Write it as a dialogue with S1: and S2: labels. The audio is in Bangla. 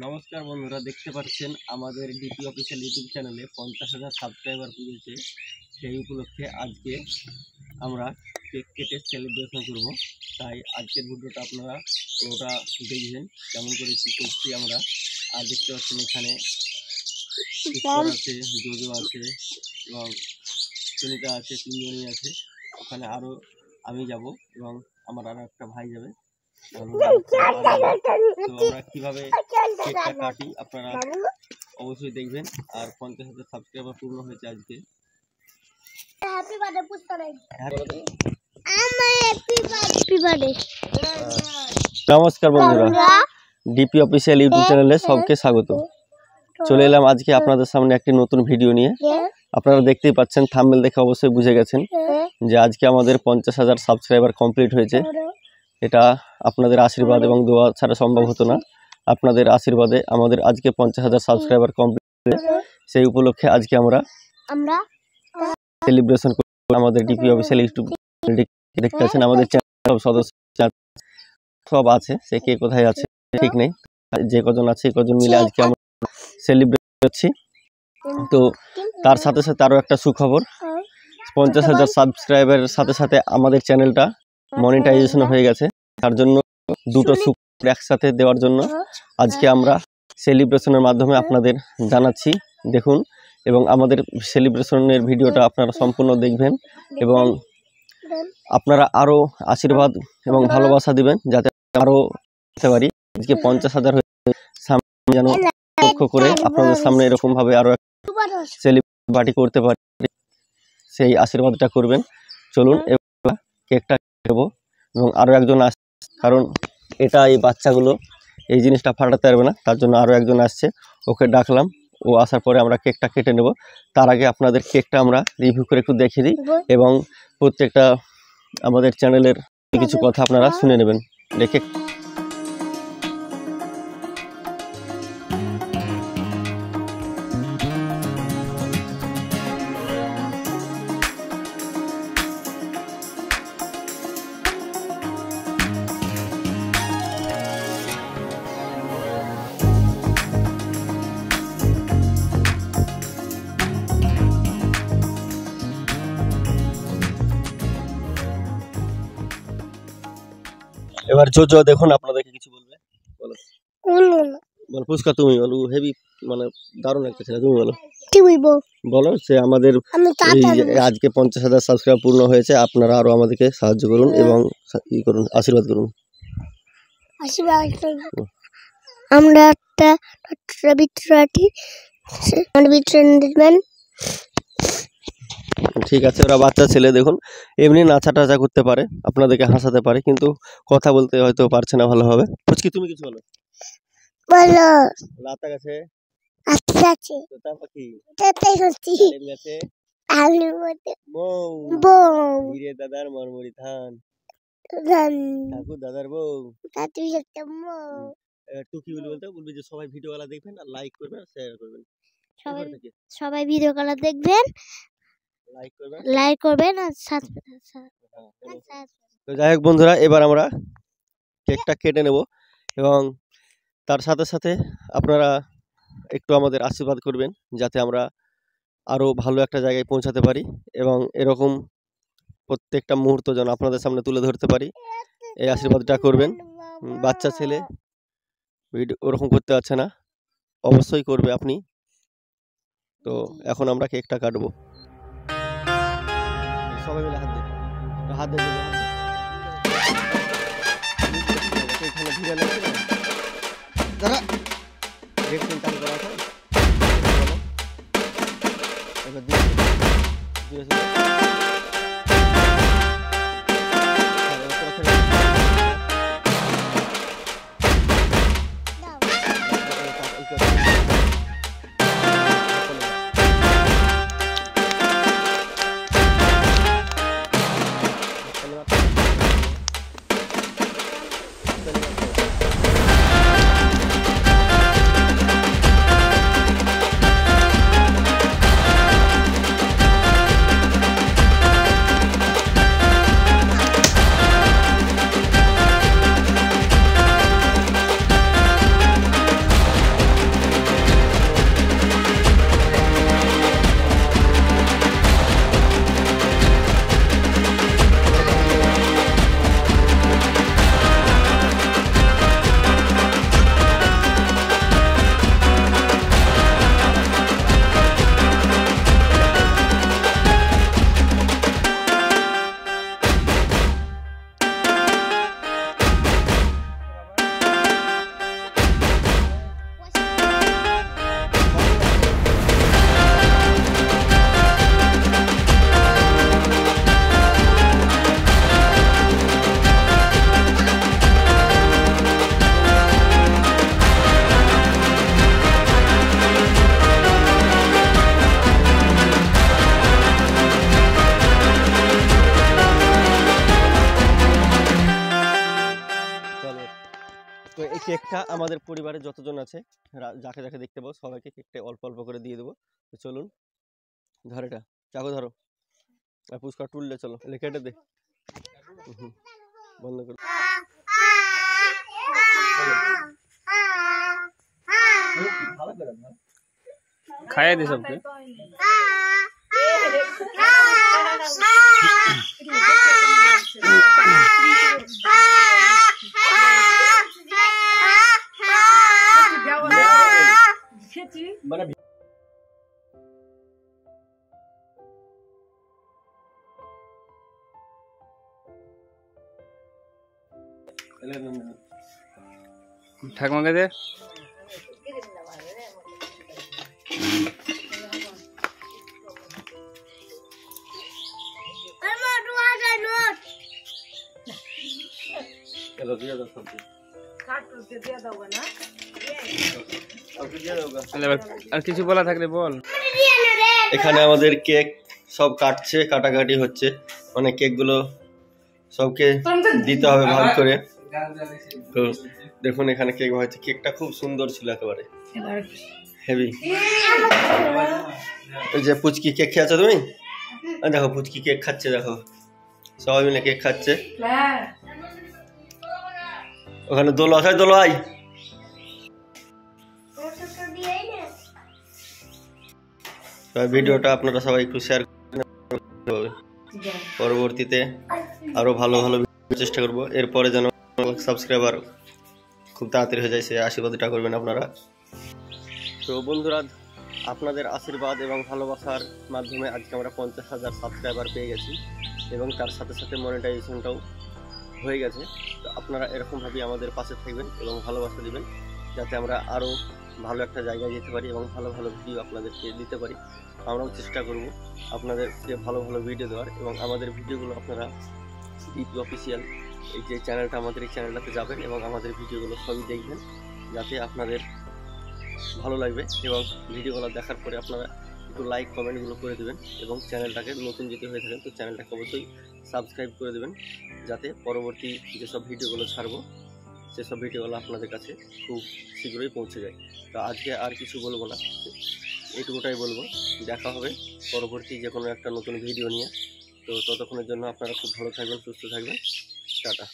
S1: নমস্কার বন্ধুরা, দেখতে পাচ্ছেন আমাদের ডিপি অফিসিয়াল ইউটিউব চ্যানেলে 50,000 সাবস্ক্রাইবার পুজোছে। সেই উপলক্ষে আজকে আমরা কেক কেটে সেলিব্রেশন করব। তাই আজকের ভিডিওটা আপনারা পুরোটা দেখবেন কেমন করে কী করছি আমরা। আর দেখতে পাচ্ছেন এখানে আছে, জোজো আছে এবং সুনিতা আছে, তিনজনই আছে। ওখানে আরও আমি যাব এবং আমার আরও একটা ভাই যাবে। তো আমরা কীভাবে কেকটা কাটি আপনারা অবশ্যই দেখবেন। আর 50,000 সাবস্ক্রাইবার পূর্ণ হয়েছে আজকে। নমস্কার বন্ধুরা, ডিপি অফিসিয়াল ইউটিউব চ্যানেলে সবকে স্বাগত। চলে এলাম আজকে আপনাদের সামনে একটি নতুন ভিডিও নিয়ে। আপনারা দেখতেই পাচ্ছেন, থাম্বনেল দেখে অবশ্যই বুঝে গেছেন যে আজকে আমাদের 50,000 সাবস্ক্রাইবার কমপ্লিট হয়েছে। এটা আপনাদের আশীর্বাদ এবং দোয়া ছাড়া সম্ভব হতো না। আপনাদের আশীর্বাদে আমাদের আজকে 50,000 সাবস্ক্রাইবার কমপ্লিট হয়েছে। সেই উপলক্ষে আজকে আমরা সেলিব্রেশন করব। আমাদের ডিপি অফিসিয়াল ইউটিউব দেখতে পাচ্ছেন, আমাদের চ্যানেল সদস্য সব আছে, সে কে কোথায় আছে ঠিক নেই, যে কজন আছে এই কজন মিলে আজকে আমরা সেলিব্রেট করছি। তো তার সাথে সাথে আরও একটা সুখবর, 50,000 সাবস্ক্রাইবারের সাথে সাথে আমাদের চ্যানেলটা মনিটাইজেশন হয়ে গেছে। তার জন্য দুটো সুখবর একসাথে দেওয়ার জন্য আজকে আমরা সেলিব্রেশনের মাধ্যমে আপনাদের জানাচ্ছি। দেখুন এবং আমাদের সেলিব্রেশনের ভিডিওটা আপনারা সম্পূর্ণ দেখবেন এবং আপনারা আরও আশীর্বাদ এবং ভালোবাসা দিবেন যাতে আরও করতে পারি। আজকে 50,000 সামনে যেন লক্ষ্য করে আপনাদের সামনে এরকমভাবে আরও সেলিব্রেটি করতে পারি, সেই আশীর্বাদটা করবেন। চলুন এবার কেকটা দেবো এবং আরও একজন আসছে, কারণ এটা এই বাচ্চাগুলো এই জিনিসটা ফাটাতে পারবে না, তার জন্য আরও একজন আসছে, ওকে ডাকলাম। ও আসার পরে আমরা কেকটা কেটে নেব। তার আগে আপনাদের কেকটা আমরা রিভিউ করে একটু দেখিয়ে দিই এবং প্রত্যেকটা আমাদের চ্যানেলের কিছু কথা আপনারা শুনে নেবেন। দেখে এবার জোজো দেখুন আপনাদেরকে কিছু বলবে। বলো বলো পুষ্কা, তুমি বলো। হেভি মানে দারুণ একটা ছেলে, তুমি বলো। বলো সে আমাদের আজকে 50,000 সাবস্ক্রাইব পূর্ণ হয়েছে। আপনারা আরো আমাদেরকে সাহায্য করুন এবং ই করুন, আশীর্বাদ করুন।
S2: আমরা একটা
S1: ঠিক আছে, ওরা বাচ্চা ছেলে, দেখুন এমনি নাচা টাচা করতে পারে, আপনাদেরকে হাসাতে পারে, কিন্তু কথা বলতে হয়তো পারছে না ভালোভাবে। পুচকি তুমি কিছু বলো।
S2: বলো
S1: লাতা গাছে
S2: আছে
S1: তোতা পাখি
S2: হচ্ছে
S1: গাছে
S2: আলু বলতে
S1: হিরে দাদার মরমরি ধান ঠাকুর দাদার বউ একটু কি বলবি যে সবাই ভিডিওগুলো দেখবেন আর লাইক করবেন আর শেয়ার করবেন।
S2: সবাই ভিডিওগুলো দেখবেন, লাইক করবেন আর
S1: তো যাই হোক বন্ধুরা, এবার আমরা কেকটা কেটে নেব এবং তার সাথে সাথে আপনারা একটু আমাদের আশীর্বাদ করবেন যাতে আমরা আরও ভালো একটা জায়গায় পৌঁছাতে পারি এবং এরকম প্রত্যেকটা মুহূর্ত যেন আপনাদের সামনে তুলে ধরতে পারি, এই আশীর্বাদটা করবেন। বাচ্চা ছেলে ভিডিও ওরকম করতে পারছে না, অবশ্যই করবে আপনি। তো এখন আমরা কেকটা কাটবো। সবাই মিলে হাত দিয়ে এখানে ভিড়ে লাগছে না, দাঁড়া ভ্যাকসিন চালু করা আছে। এবার কেকটা আমাদের পরিবারে যতজন আছে যাকে যাকে দেখতে পাবো সবাইকে কেকটা অল্প অল্প করে দিয়ে দেবো। তো চলুন, ধর এটা, চাকু ধরো আর পুচকা টুললে, চলো কেটে দে। বন্ধ করো।
S3: খাইয়ে দে সবকে।
S1: মানে
S3: ঠাকুমাকে দে। আর কিছু বলা থাকলে বল।
S1: এখানে আমাদের কেক সব কাটছে, কাটাকাটি হচ্ছে, মানে কেকগুলো সবকে দিতে হবে ভাগ করে। তো দেখুন এখানে কেক হয়েছে, কেকটা খুব সুন্দর ছিল, একেবারে হেভি। ওই যে পুচকি কেক খেয়েছো তুমি, দেখো পুচকি কেক খাচ্ছে, দেখো সবাই মিলে কেক খাচ্ছে। ওখানে দোলো আছে, দোলো আই। ভিডিওটা আপনারা সবাই একটু শেয়ার করবেন, পরবর্তীতে আরো ভালো ভালো চেষ্টা করব, এরপরে যেন সাবস্ক্রাইবার খুব তাড়াতাড়ি হয়ে যায়, সে আশীর্বাদটা করবেন আপনারা। তো বন্ধুরা, আপনাদের আশীর্বাদ এবং ভালোবাসার মাধ্যমে আজকে আমরা 50,000 সাবস্ক্রাইবার পেয়ে গেছি এবং তার সাথে সাথে মনিটাইজেশনটাও হয়ে গেছে। তো আপনারা এরকমভাবেই আমাদের পাশে থাকবেন এবং ভালোবাসা দিবেন, যাতে আমরা আরও ভালো একটা জায়গায় যেতে পারি এবং ভালো ভালো ভিডিও আপনাদেরকে দিতে পারি। আমরাও চেষ্টা করব আপনাদেরকে ভালো ভালো ভিডিও দেওয়ার, এবং আমাদের ভিডিওগুলো আপনারা ডিপি অফিসিয়াল এই যে চ্যানেলটা, আমাদের এই চ্যানেলটাতে যাবেন এবং আমাদের ভিডিওগুলো সবই দেখবেন, যাতে আপনাদের ভালো লাগবে। এবং ভিডিওগুলো দেখার পরে আপনারা একটু লাইক কমেন্টগুলো করে দেবেন এবং চ্যানেলটাকে নতুন যদি হয়ে থাকেন তো চ্যানেলটাকে অবশ্যই সাবস্ক্রাইব করে দেবেন, যাতে পরবর্তী যেসব ভিডিওগুলো ছাড়বো সেসব ভিডিওগুলো আপনাদের কাছে খুব শীঘ্রই পৌঁছে যায়। তো আজকে আর কিছু বলবো না, এইটুকুটাই বলবো। দেখা হবে পরবর্তী যে কোনো একটা নতুন ভিডিও নিয়ে। তো ততক্ষণের জন্য আপনারা খুব ভালো থাকবেন, সুস্থ থাকবেন। টাটা।